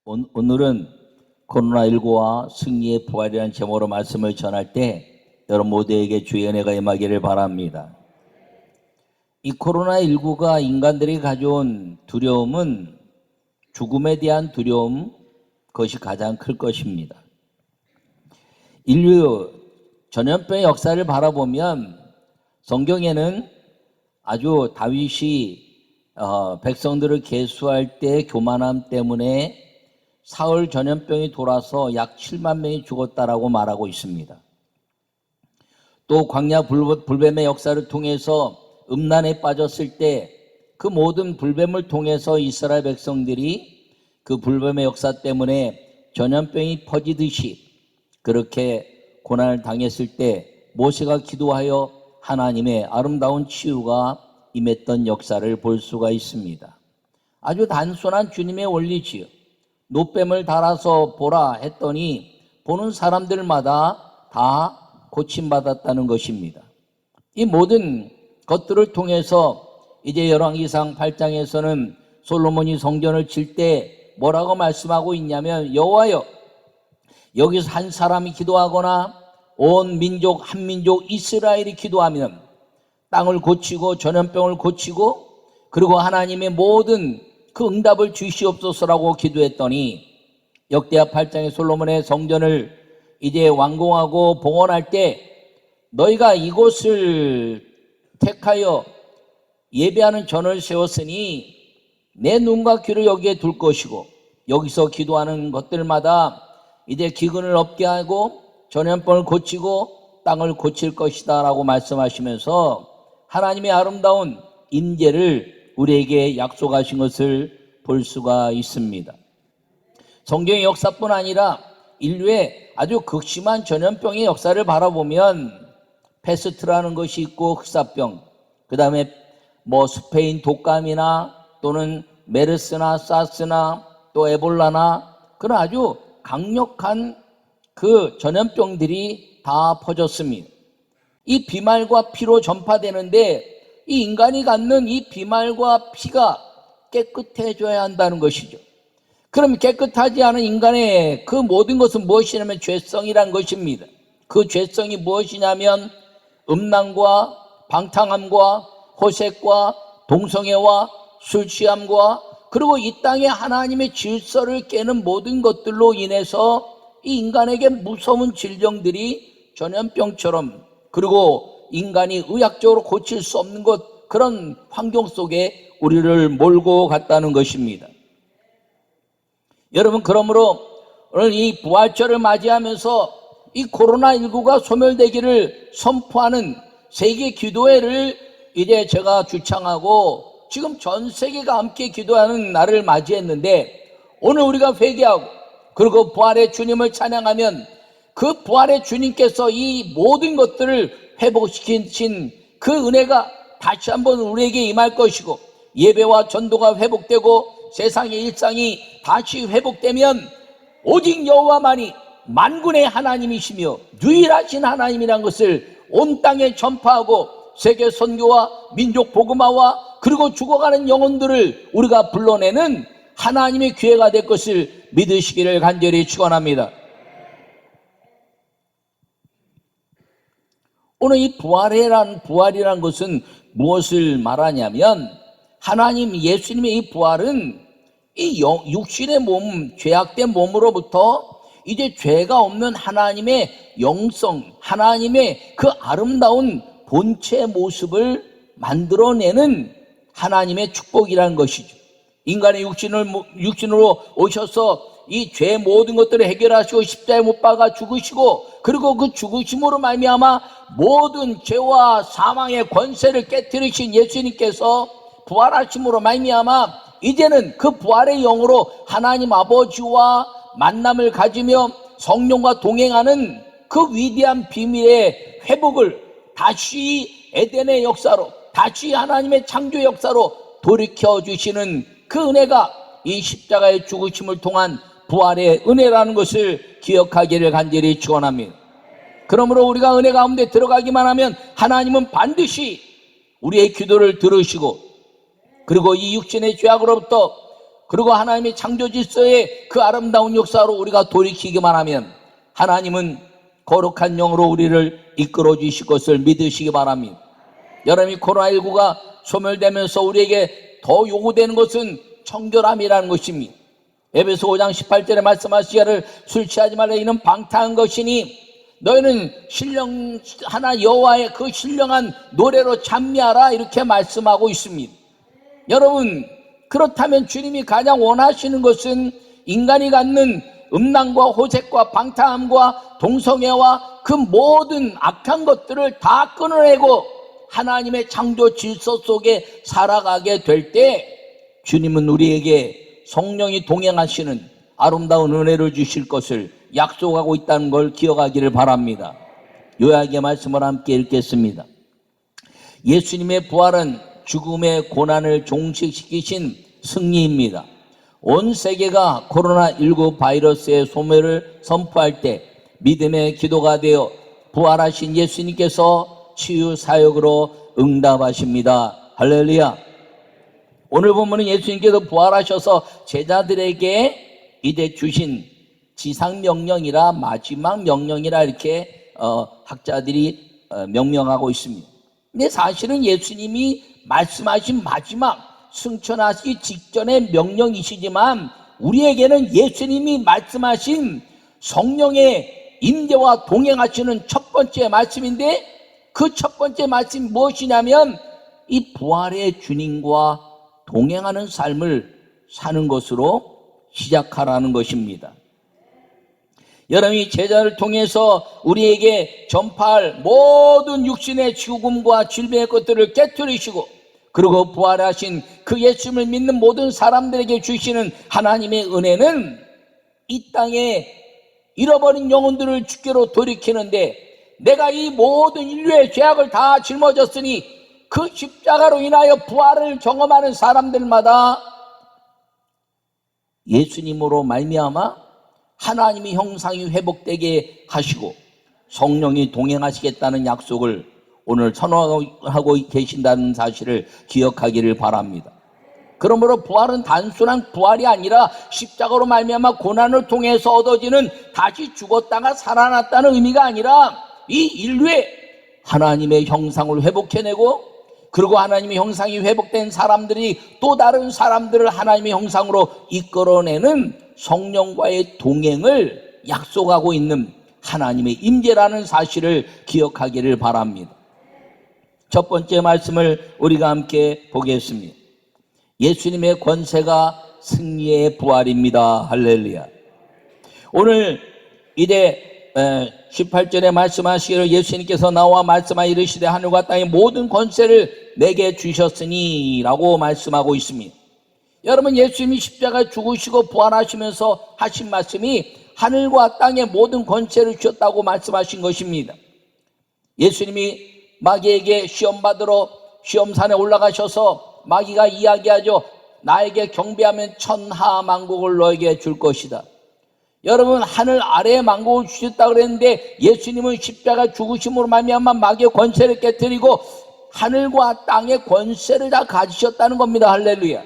오늘은 코로나19와 승리의 부활이라는 제목으로 말씀을 전할 때 여러분 모두에게 주의 은혜가 임하기를 바랍니다. 이 코로나19가 인간들이 가져온 두려움은 죽음에 대한 두려움, 그것이 가장 클 것입니다. 인류 전염병의 역사를 바라보면 성경에는 아주 다윗이 백성들을 계수할 때 교만함 때문에 사흘 전염병이 돌아서 약 7만 명이 죽었다라고 말하고 있습니다. 또 광야 불뱀의 역사를 통해서 음란에 빠졌을 때 그 모든 불뱀을 통해서 이스라엘 백성들이 그 불뱀의 역사 때문에 전염병이 퍼지듯이 그렇게 고난을 당했을 때 모세가 기도하여 하나님의 아름다운 치유가 임했던 역사를 볼 수가 있습니다. 아주 단순한 주님의 원리지요. 노뱀을 달아서 보라 했더니 보는 사람들마다 다 고침받았다는 것입니다. 이 모든 것들을 통해서 이제 열왕기상 8장에서는 솔로몬이 성전을 질 때 뭐라고 말씀하고 있냐면, 여호와여, 여기서 한 사람이 기도하거나 온 민족 한 민족 이스라엘이 기도하면 땅을 고치고 전염병을 고치고 그리고 하나님의 모든 그 응답을 주시옵소서라고 기도했더니, 역대하 8장의 솔로몬의 성전을 이제 완공하고 봉헌할 때 너희가 이곳을 택하여 예배하는 전을 세웠으니 내 눈과 귀를 여기에 둘 것이고 여기서 기도하는 것들마다 이제 기근을 없게 하고 전염병을 고치고 땅을 고칠 것이다 라고 말씀하시면서 하나님의 아름다운 임재를 우리에게 약속하신 것을 볼 수가 있습니다. 성경의 역사뿐 아니라 인류의 아주 극심한 전염병의 역사를 바라보면 패스트라는 것이 있고 흑사병, 그 다음에 스페인 독감이나 또는 메르스나 사스나 또 에볼라나 그런 아주 강력한 그 전염병들이 다 퍼졌습니다. 이 비말과 피로 전파되는데 이 인간이 갖는 이 비말과 피가 깨끗해져야 한다는 것이죠. 그럼 깨끗하지 않은 인간의 그 모든 것은 무엇이냐면 죄성이란 것입니다. 그 죄성이 무엇이냐면 음란과 방탕함과 호색과 동성애와 술취함과 그리고 이 땅에 하나님의 질서를 깨는 모든 것들로 인해서 이 인간에게 무서운 질병들이 전염병처럼 그리고 인간이 의학적으로 고칠 수 없는 것, 그런 환경 속에 우리를 몰고 갔다는 것입니다. 여러분, 그러므로 오늘 이 부활절을 맞이하면서 이 코로나19가 소멸되기를 선포하는 세계 기도회를 이제 제가 주창하고 지금 전 세계가 함께 기도하는 날을 맞이했는데, 오늘 우리가 회개하고 그리고 부활의 주님을 찬양하면 그 부활의 주님께서 이 모든 것들을 회복시키신 그 은혜가 다시 한번 우리에게 임할 것이고, 예배와 전도가 회복되고 세상의 일상이 다시 회복되면 오직 여호와만이 만군의 하나님이시며 유일하신 하나님이란 것을 온 땅에 전파하고 세계 선교와 민족 복음화와 그리고 죽어가는 영혼들을 우리가 불러내는 하나님의 기회가 될 것을 믿으시기를 간절히 축원합니다. 오늘 이 부활이라는 것은 무엇을 말하냐면, 하나님 예수님의 이 부활은 이 육신의 몸, 죄악된 몸으로부터 이제 죄가 없는 하나님의 영성, 하나님의 그 아름다운 본체 모습을 만들어내는 하나님의 축복이라는 것이죠. 인간의 육신으로 오셔서 이 죄 모든 것들을 해결하시고 십자가에 못 박아 죽으시고 그리고 그 죽으심으로 말미암아 모든 죄와 사망의 권세를 깨뜨리신 예수님께서 부활하심으로 말미암아 이제는 그 부활의 영으로 하나님 아버지와 만남을 가지며 성령과 동행하는 그 위대한 비밀의 회복을 다시 에덴의 역사로, 다시 하나님의 창조 역사로 돌이켜주시는 그 은혜가 이 십자가의 죽으심을 통한 부활의 은혜라는 것을 기억하기를 간절히 축원합니다. 그러므로 우리가 은혜 가운데 들어가기만 하면 하나님은 반드시 우리의 기도를 들으시고 그리고 이 육신의 죄악으로부터 그리고 하나님의 창조 질서의 그 아름다운 역사로 우리가 돌이키기만 하면 하나님은 거룩한 영으로 우리를 이끌어 주실 것을 믿으시기 바랍니다. 여러분이 코로나19가 소멸되면서 우리에게 더 요구되는 것은 청결함이라는 것입니다. 에베소 5장 18절에 말씀하시기를 술 취하지 말라 이는 방탕한 것이니 너희는 신령 하나 여호와의 그 신령한 노래로 찬미하라 이렇게 말씀하고 있습니다. 여러분, 그렇다면 주님이 가장 원하시는 것은 인간이 갖는 음란과 호색과 방탕함과 동성애와 그 모든 악한 것들을 다 끊어내고 하나님의 창조 질서 속에 살아가게 될 때 주님은 우리에게 성령이 동행하시는 아름다운 은혜를 주실 것을 약속하고 있다는 걸 기억하기를 바랍니다. 요약의 말씀을 함께 읽겠습니다. 예수님의 부활은 죽음의 고난을 종식시키신 승리입니다. 온 세계가 코로나19 바이러스의 소멸을 선포할 때 믿음의 기도가 되어 부활하신 예수님께서 치유 사역으로 응답하십니다. 할렐루야. 오늘 보면은 예수님께서 부활하셔서 제자들에게 이제 주신 지상명령이라 마지막 명령이라 이렇게 학자들이 명명하고 있습니다. 근데 사실은 예수님이 말씀하신 마지막 승천하시기 직전의 명령이시지만 우리에게는 예수님이 말씀하신 성령의 임재와 동행하시는 첫 번째 말씀인데 그 첫 번째 말씀이 무엇이냐면 이 부활의 주님과 동행하는 삶을 사는 것으로 시작하라는 것입니다. 여러분이 제자를 통해서 우리에게 전파할 모든 육신의 죽음과 질병의 것들을 깨뜨리시고 그리고 부활하신 그 예수님을 믿는 모든 사람들에게 주시는 하나님의 은혜는 이 땅에 잃어버린 영혼들을 주께로 돌이키는데 내가 이 모든 인류의 죄악을 다 짊어졌으니 그 십자가로 인하여 부활을 경험하는 사람들마다 예수님으로 말미암아 하나님의 형상이 회복되게 하시고 성령이 동행하시겠다는 약속을 오늘 선언하고 계신다는 사실을 기억하기를 바랍니다. 그러므로 부활은 단순한 부활이 아니라 십자가로 말미암아 고난을 통해서 얻어지는 다시 죽었다가 살아났다는 의미가 아니라 이 인류의 하나님의 형상을 회복해내고 그리고 하나님의 형상이 회복된 사람들이 또 다른 사람들을 하나님의 형상으로 이끌어내는 성령과의 동행을 약속하고 있는 하나님의 임재라는 사실을 기억하기를 바랍니다. 첫 번째 말씀을 우리가 함께 보겠습니다. 예수님의 권세가 승리의 부활입니다. 할렐루야. 오늘 이제 18절에 말씀하시기를 예수님께서 나와 말씀하 이르시되 하늘과 땅의 모든 권세를 내게 주셨으니 라고 말씀하고 있습니다. 여러분, 예수님이 십자가에 죽으시고 부활하시면서 하신 말씀이 하늘과 땅의 모든 권세를 주셨다고 말씀하신 것입니다. 예수님이 마귀에게 시험받으러 시험산에 올라가셔서 마귀가 이야기하죠. 나에게 경배하면 천하만국을 너에게 줄 것이다. 여러분, 하늘 아래에 만국을 주셨다고 그랬는데 예수님은 십자가 죽으심으로 말미암아 마귀의 권세를 깨뜨리고 하늘과 땅의 권세를 다 가지셨다는 겁니다. 할렐루야.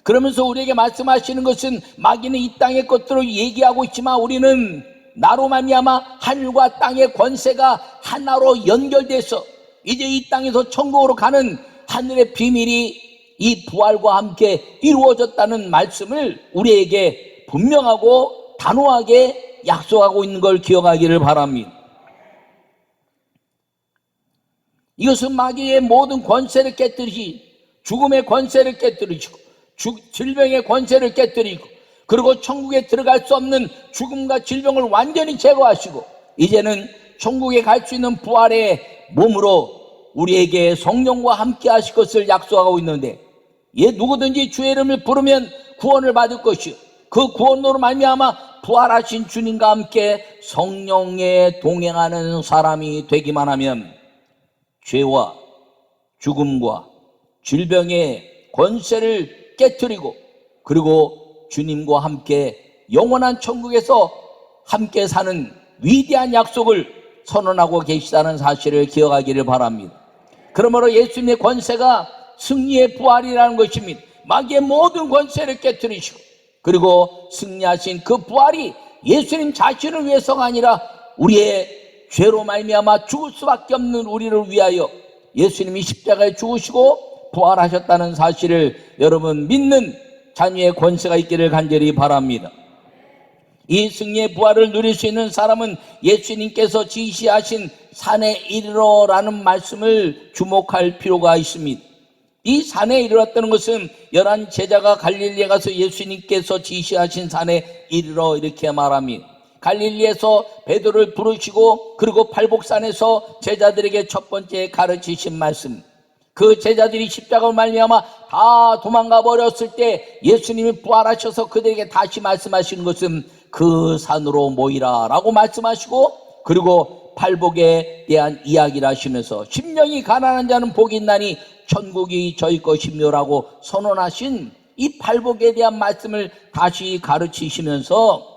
그러면서 우리에게 말씀하시는 것은 마귀는 이 땅의 것들을 얘기하고 있지만 우리는 나로 말미암아 하늘과 땅의 권세가 하나로 연결돼서 이제 이 땅에서 천국으로 가는 하늘의 비밀이 이 부활과 함께 이루어졌다는 말씀을 우리에게 분명하고 단호하게 약속하고 있는 걸 기억하기를 바랍니다. 이것은 마귀의 모든 권세를 깨뜨리시, 죽음의 권세를 깨뜨리시고 질병의 권세를 깨뜨리고 그리고 천국에 들어갈 수 없는 죽음과 질병을 완전히 제거하시고 이제는 천국에 갈 수 있는 부활의 몸으로 우리에게 성령과 함께 하실 것을 약속하고 있는데 누구든지 주의 이름을 부르면 구원을 받을 것이요 그 구원으로 말미암아 부활하신 주님과 함께 성령에 동행하는 사람이 되기만 하면 죄와 죽음과 질병의 권세를 깨뜨리고 그리고 주님과 함께 영원한 천국에서 함께 사는 위대한 약속을 선언하고 계시다는 사실을 기억하기를 바랍니다. 그러므로 예수님의 권세가 승리의 부활이라는 것입니다. 마귀의 모든 권세를 깨뜨리시고 그리고 승리하신 그 부활이 예수님 자신을 위해서가 아니라 우리의 죄로 말미암아 죽을 수밖에 없는 우리를 위하여 예수님이 십자가에 죽으시고 부활하셨다는 사실을 여러분 믿는 자녀의 권세가 있기를 간절히 바랍니다. 이 승리의 부활을 누릴 수 있는 사람은 예수님께서 지시하신 산에 이르러라는 말씀을 주목할 필요가 있습니다. 이 산에 이르렀다는 것은 11 제자가 갈릴리에 가서 예수님께서 지시하신 산에 이르러 이렇게 말합니다. 갈릴리에서 베드로를 부르시고 그리고 팔복산에서 제자들에게 첫 번째 가르치신 말씀, 그 제자들이 십자가로 말미암아 다 도망가 버렸을 때 예수님이 부활하셔서 그들에게 다시 말씀하시는 것은 그 산으로 모이라 라고 말씀하시고, 그리고 팔복에 대한 이야기를 하시면서 심령이 가난한 자는 복이 있나니 천국이 저희 것이며라고 선언하신 이 팔복에 대한 말씀을 다시 가르치시면서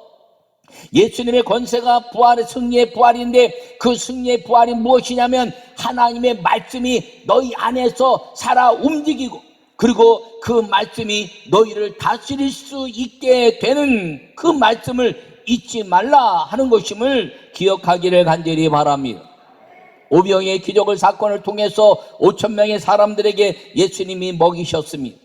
예수님의 권세가 부활의 승리의 부활인데, 그 승리의 부활이 무엇이냐면 하나님의 말씀이 너희 안에서 살아 움직이고, 그리고 그 말씀이 너희를 다스릴 수 있게 되는 그 말씀을 잊지 말라 하는 것임을 기억하기를 간절히 바랍니다. 오병이의 기적을 사건을 통해서 5,000명의 사람들에게 예수님이 먹이셨습니다.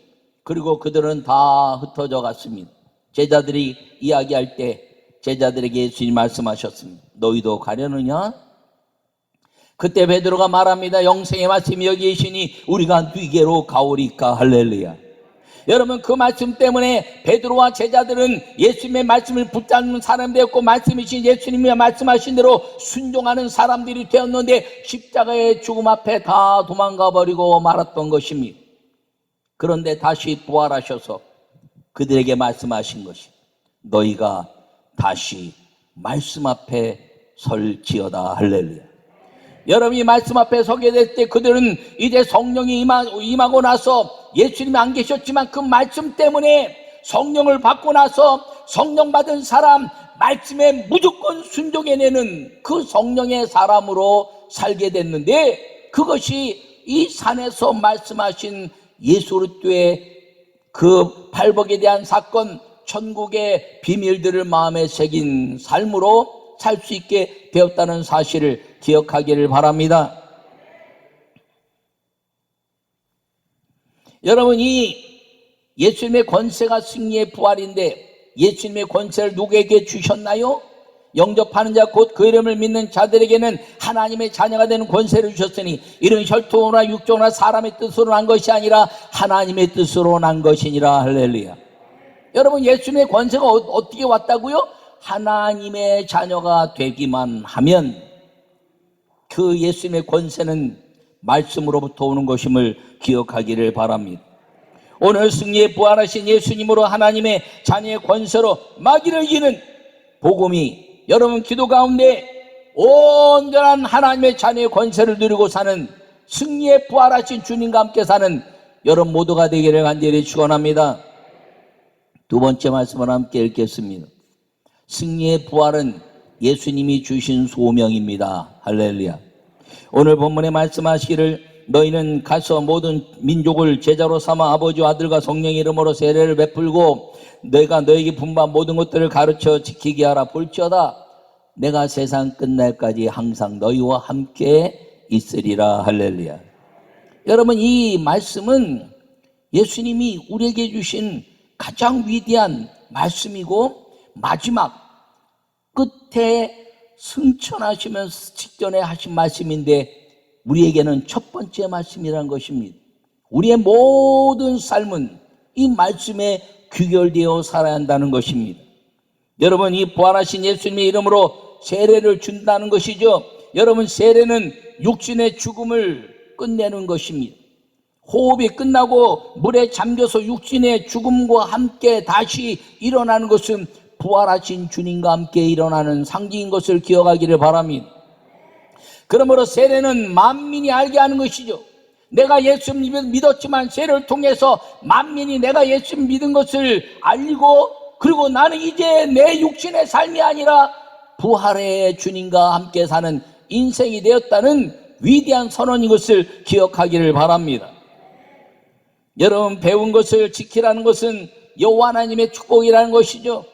그리고 그들은 다 흩어져 갔습니다. 제자들이 이야기할 때 제자들에게 예수님이 말씀하셨습니다. 너희도 가려느냐? 그때 베드로가 말합니다. 영생의 말씀이 여기 계시니 우리가 네게로 가오리까. 할렐루야. 여러분, 그 말씀 때문에 베드로와 제자들은 예수님의 말씀을 붙잡는 사람이 되었고, 말씀이신 예수님이 말씀하신 대로 순종하는 사람들이 되었는데 십자가의 죽음 앞에 다 도망가 버리고 말았던 것입니다. 그런데 다시 부활하셔서 그들에게 말씀하신 것이 너희가 다시 말씀 앞에 설지어다. 할렐루야. 여러분이 말씀 앞에 서게 될 때 그들은 이제 성령이 임하고 나서 예수님이 안 계셨지만 그 말씀 때문에 성령을 받고 나서 성령 받은 사람, 말씀에 무조건 순종해내는 그 성령의 사람으로 살게 됐는데, 그것이 이 산에서 말씀하신 예수 그리스도의 그 팔복에 대한 사건, 천국의 비밀들을 마음에 새긴 삶으로 살 수 있게 되었다는 사실을 기억하기를 바랍니다. 여러분, 이 예수님의 권세가 승리의 부활인데 예수님의 권세를 누구에게 주셨나요? 영접하는 자 곧 그 이름을 믿는 자들에게는 하나님의 자녀가 되는 권세를 주셨으니 이는 혈통이나 육종이나 사람의 뜻으로 난 것이 아니라 하나님의 뜻으로 난 것이니라. 할렐루야. 여러분, 예수님의 권세가 어떻게 왔다고요? 하나님의 자녀가 되기만 하면 그 예수님의 권세는 말씀으로부터 오는 것임을 기억하기를 바랍니다. 오늘 승리에 부활하신 예수님으로 하나님의 자녀의 권세로 마귀를 이기는 복음이 여러분 기도 가운데 온전한 하나님의 자녀의 권세를 누리고 사는, 승리에 부활하신 주님과 함께 사는 여러분 모두가 되기를 간절히 축원합니다. 두 번째 말씀을 함께 읽겠습니다. 승리의 부활은 예수님이 주신 소명입니다. 할렐루야. 오늘 본문에 말씀하시기를 너희는 가서 모든 민족을 제자로 삼아 아버지와 아들과 성령의 이름으로 세례를 베풀고 내가 너에게 분부한 모든 것들을 가르쳐 지키게 하라. 볼지어다 내가 세상 끝날까지 항상 너희와 함께 있으리라. 할렐루야. 여러분, 이 말씀은 예수님이 우리에게 주신 가장 위대한 말씀이고 마지막 끝에 승천하시면서 직전에 하신 말씀인데 우리에게는 첫 번째 말씀이라는 것입니다. 우리의 모든 삶은 이 말씀에 귀결되어 살아야 한다는 것입니다. 여러분, 이 부활하신 예수님의 이름으로 세례를 준다는 것이죠. 여러분, 세례는 육신의 죽음을 끝내는 것입니다. 호흡이 끝나고 물에 잠겨서 육신의 죽음과 함께 다시 일어나는 것은 부활하신 주님과 함께 일어나는 상징인 것을 기억하기를 바랍니다. 그러므로 세례는 만민이 알게 하는 것이죠. 내가 예수 믿었지만 세례를 통해서 만민이 내가 예수 믿은 것을 알고, 그리고 나는 이제 내 육신의 삶이 아니라 부활의 주님과 함께 사는 인생이 되었다는 위대한 선언인 것을 기억하기를 바랍니다. 여러분, 배운 것을 지키라는 것은 여호와 하나님의 축복이라는 것이죠.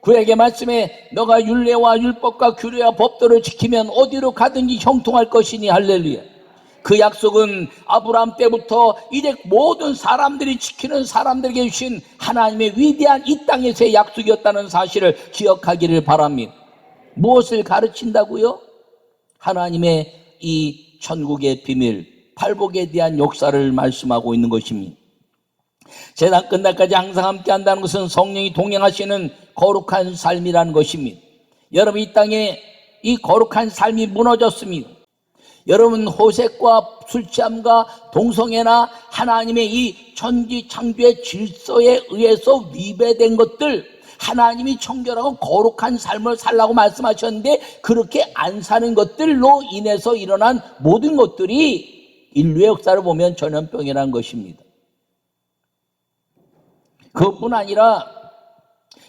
그에게 말씀해 너가 율례와 율법과 규례와 법도를 지키면 어디로 가든지 형통할 것이니 할렐루야. 그 약속은 아브라함 때부터 이제 모든 사람들이 지키는 사람들에게 주신 하나님의 위대한 이 땅에서의 약속이었다는 사실을 기억하기를 바랍니다. 무엇을 가르친다고요? 하나님의 이 천국의 비밀, 팔복에 대한 역사를 말씀하고 있는 것입니다. 세상 끝날까지 항상 함께 한다는 것은 성령이 동행하시는 거룩한 삶이라는 것입니다. 여러분, 이 땅에 이 거룩한 삶이 무너졌습니다. 여러분, 호색과 술취함과 동성애나 하나님의 이 천지 창조의 질서에 의해서 위배된 것들, 하나님이 청결하고 거룩한 삶을 살라고 말씀하셨는데 그렇게 안 사는 것들로 인해서 일어난 모든 것들이 인류의 역사를 보면 전염병이라는 것입니다. 그것뿐 아니라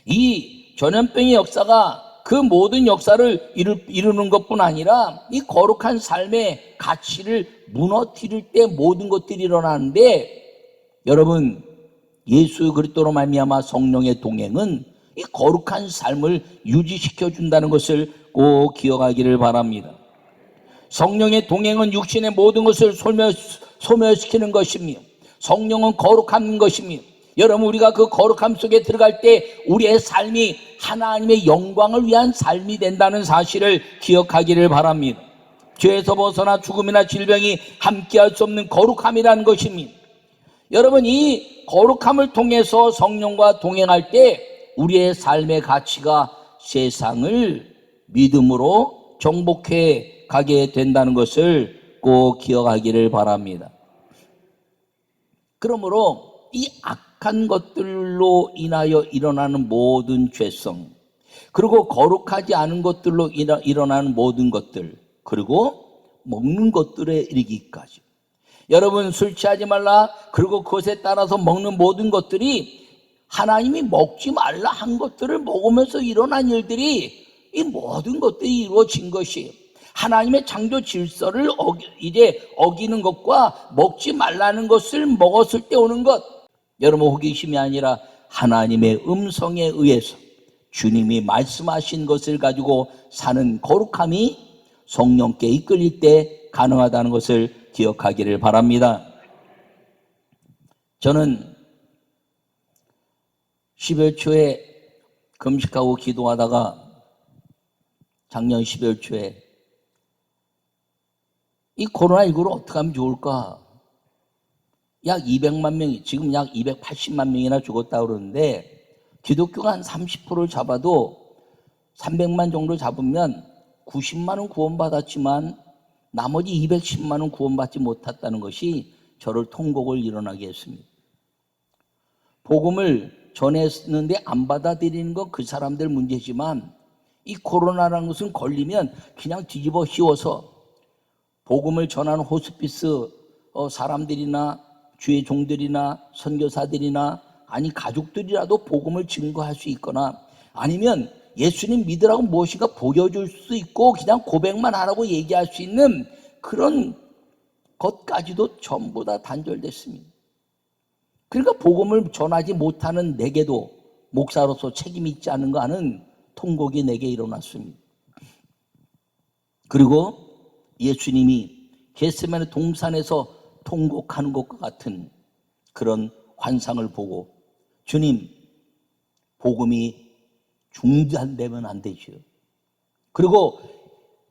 이 전염병의 역사가 그 모든 역사를 이루는 것뿐 아니라 이 거룩한 삶의 가치를 무너뜨릴 때 모든 것들이 일어나는데, 여러분, 예수 그리스도로 말미암아 성령의 동행은 이 거룩한 삶을 유지시켜 준다는 것을 꼭 기억하기를 바랍니다. 성령의 동행은 육신의 모든 것을 소멸시키는 것이며 성령은 거룩한 것이며, 여러분, 우리가 그 거룩함 속에 들어갈 때 우리의 삶이 하나님의 영광을 위한 삶이 된다는 사실을 기억하기를 바랍니다. 죄에서 벗어나 죽음이나 질병이 함께할 수 없는 거룩함이라는 것입니다. 여러분, 이 거룩함을 통해서 성령과 동행할 때 우리의 삶의 가치가 세상을 믿음으로 정복해 가게 된다는 것을 꼭 기억하기를 바랍니다. 그러므로 이 악한 것들로 인하여 일어나는 모든 죄성, 그리고 거룩하지 않은 것들로 일어나는 모든 것들, 그리고 먹는 것들에 이르기까지, 여러분, 술 취하지 말라, 그리고 그것에 따라서 먹는 모든 것들이 하나님이 먹지 말라 한 것들을 먹으면서 일어난 일들이, 이 모든 것들이 이루어진 것이 하나님의 창조 질서를 이제 어기는 것과 먹지 말라는 것을 먹었을 때 오는 것, 여러분, 호기심이 아니라 하나님의 음성에 의해서 주님이 말씀하신 것을 가지고 사는 거룩함이 성령께 이끌릴 때 가능하다는 것을 기억하기를 바랍니다. 저는 12월 초에 금식하고 기도하다가 작년 12월 초에 이 코로나19를 어떻게 하면 좋을까? 약 200만 명이, 지금 약 280만 명이나 죽었다고 그러는데, 기독교가 한 30%를 잡아도 300만 정도 잡으면 90만 원 구원받았지만 나머지 210만 원 구원받지 못했다는 것이 저를 통곡을 일어나게 했습니다. 복음을 전했는데 안 받아들이는 건 그 사람들 문제지만, 이 코로나라는 것은 걸리면 그냥 뒤집어 씌워서 복음을 전하는 호스피스 사람들이나 주의 종들이나 선교사들이나 아니 가족들이라도 복음을 증거할 수 있거나, 아니면 예수님 믿으라고 무엇인가 보여줄 수 있고 그냥 고백만 하라고 얘기할 수 있는 그런 것까지도 전부 다 단절됐습니다. 그러니까 복음을 전하지 못하는 내게도 목사로서 책임이 있지 않은가 하는 통곡이 내게 일어났습니다. 그리고 예수님이 겟세마네 동산에서 통곡하는 것과 같은 그런 환상을 보고, 주님, 복음이 중단되면 안 되죠. 그리고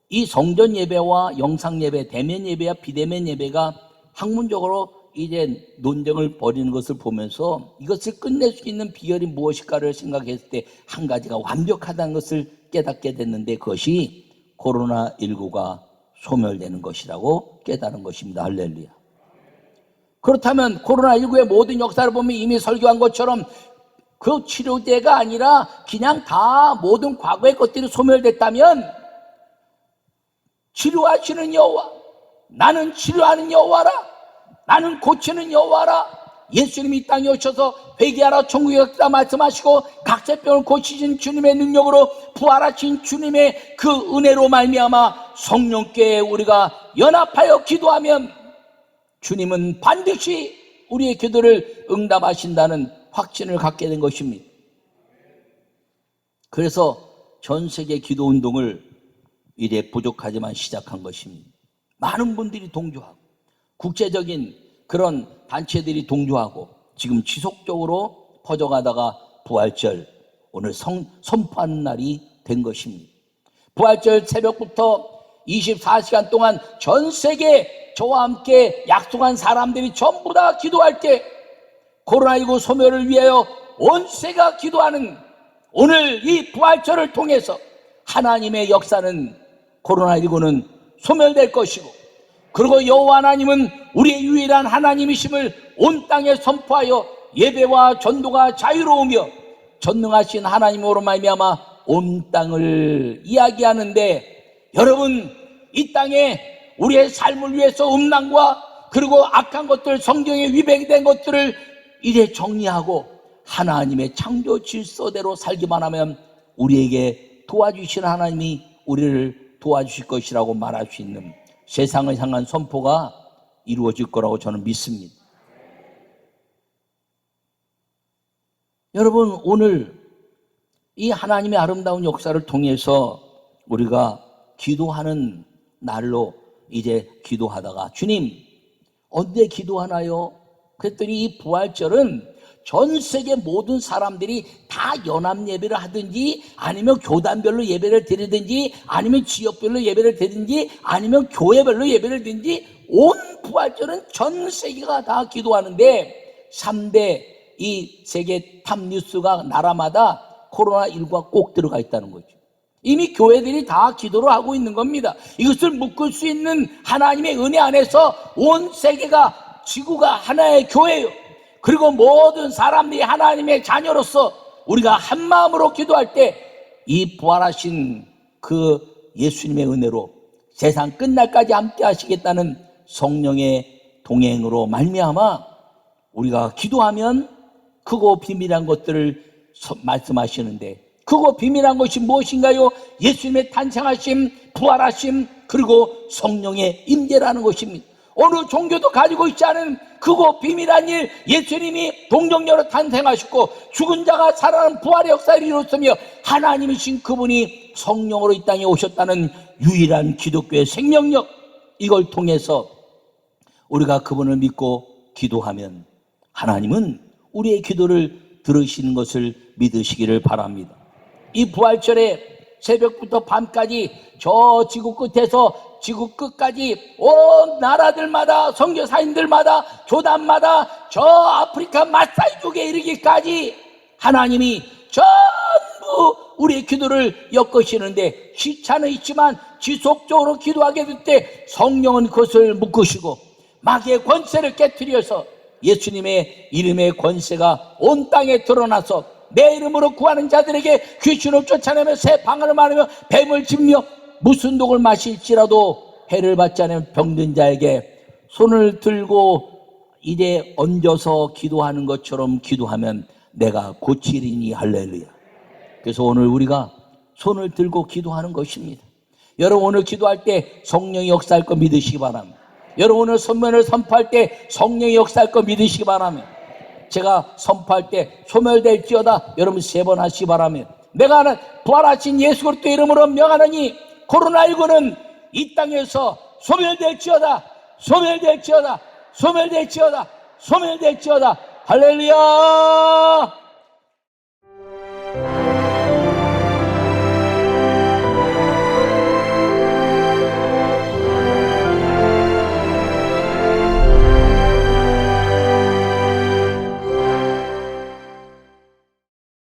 이 성전 예배와 영상 예배, 대면 예배와 비대면 예배가 학문적으로 이제 논쟁을 벌이는 것을 보면서 이것을 끝낼 수 있는 비결이 무엇일까를 생각했을 때 한 가지가 완벽하다는 것을 깨닫게 됐는데, 그것이 코로나19가 소멸되는 것이라고 깨달은 것입니다. 할렐루야. 그렇다면 코로나19의 모든 역사를 보면 이미 설교한 것처럼 그 치료제가 아니라 그냥 다 모든 과거의 것들이 소멸됐다면, 치료하시는 여호와, 나는 치료하는 여호와라, 나는 고치는 여호와라, 예수님이 이 땅에 오셔서 회개하라 천국에 갔다 말씀하시고 각세병을 고치신 주님의 능력으로 부활하신 주님의 그 은혜로 말미암아 성령께 우리가 연합하여 기도하면 주님은 반드시 우리의 기도를 응답하신다는 확신을 갖게 된 것입니다. 그래서 전 세계 기도 운동을 이래 부족하지만 시작한 것입니다. 많은 분들이 동조하고 국제적인 그런 단체들이 동조하고 지금 지속적으로 퍼져가다가 부활절 오늘 선포하는 날이 된 것입니다. 부활절 새벽부터 24시간 동안 전 세계 저와 함께 약속한 사람들이 전부 다 기도할 때 코로나19 소멸을 위하여 온 세계가 기도하는 오늘 이 부활절을 통해서 하나님의 역사는 코로나19는 소멸될 것이고, 그리고 여호와 하나님은 우리의 유일한 하나님이심을 온 땅에 선포하여 예배와 전도가 자유로우며 전능하신 하나님으로 말미암아 온 땅을 이야기하는데, 여러분 이 땅에 우리의 삶을 위해서 음란과 그리고 악한 것들, 성경에 위배된 것들을 이래 정리하고 하나님의 창조 질서대로 살기만 하면 우리에게 도와주신 하나님이 우리를 도와주실 것이라고 말할 수 있는 세상을 향한 선포가 이루어질 거라고 저는 믿습니다. 여러분, 오늘 이 하나님의 아름다운 역사를 통해서 우리가 기도하는 날로 이제 기도하다가, 주님 언제 기도하나요? 그랬더니 이 부활절은 전 세계 모든 사람들이 다 연합 예배를 하든지 아니면 교단별로 예배를 드리든지 아니면 지역별로 예배를 드리든지 아니면 교회별로 예배를 드리든지 온 부활절은 전 세계가 다 기도하는데 3대 이 세계 탑 뉴스가 나라마다 코로나19가 꼭 들어가 있다는 거죠. 이미 교회들이 다 기도를 하고 있는 겁니다. 이것을 묶을 수 있는 하나님의 은혜 안에서 온 세계가, 지구가 하나의 교회예요. 그리고 모든 사람들이 하나님의 자녀로서 우리가 한 마음으로 기도할 때 이 부활하신 그 예수님의 은혜로 세상 끝날까지 함께 하시겠다는 성령의 동행으로 말미암아 우리가 기도하면 크고 비밀한 것들을 말씀하시는데, 크고 비밀한 것이 무엇인가요? 예수님의 탄생하심, 부활하심, 그리고 성령의 임재라는 것입니다. 어느 종교도 가지고 있지 않은 크고 비밀한 일, 예수님이 동정녀로 탄생하셨고 죽은 자가 살아나는 부활의 역사를 이뤘으며 하나님이신 그분이 성령으로 이 땅에 오셨다는 유일한 기독교의 생명력, 이걸 통해서 우리가 그분을 믿고 기도하면 하나님은 우리의 기도를 들으시는 것을 믿으시기를 바랍니다. 이 부활절에 새벽부터 밤까지 저 지구 끝에서 지구 끝까지 온 나라들마다, 선교사님들마다, 교단마다 저 아프리카 마사이족에 이르기까지 하나님이 전부 우리의 기도를 엮으시는데, 시차는 있지만 지속적으로 기도하게 될 때 성령은 그것을 묶으시고 마귀의 권세를 깨트려서 예수님의 이름의 권세가 온 땅에 드러나서 내 이름으로 구하는 자들에게 귀신을 쫓아내며 새 방언을 말하며 뱀을 짚며 무슨 독을 마실지라도 해를 받지 않으면 병든 자에게 손을 들고 이래 얹어서 기도하는 것처럼 기도하면 내가 고치리니. 할렐루야. 그래서 오늘 우리가 손을 들고 기도하는 것입니다. 여러분 오늘 기도할 때 성령이 역사할 거 믿으시기 바랍니다. 여러분 오늘 선면을 선포할 때 성령이 역사할 거 믿으시기 바랍니다. 제가 선포할 때 소멸될지어다 여러분 3번 하시기 바랍니다. 내가 부활하신 예수 그리스도 이름으로 명하노니 코로나19는 이 땅에서 소멸될지어다, 소멸될지어다, 소멸될지어다, 소멸될지어다. 할렐루야.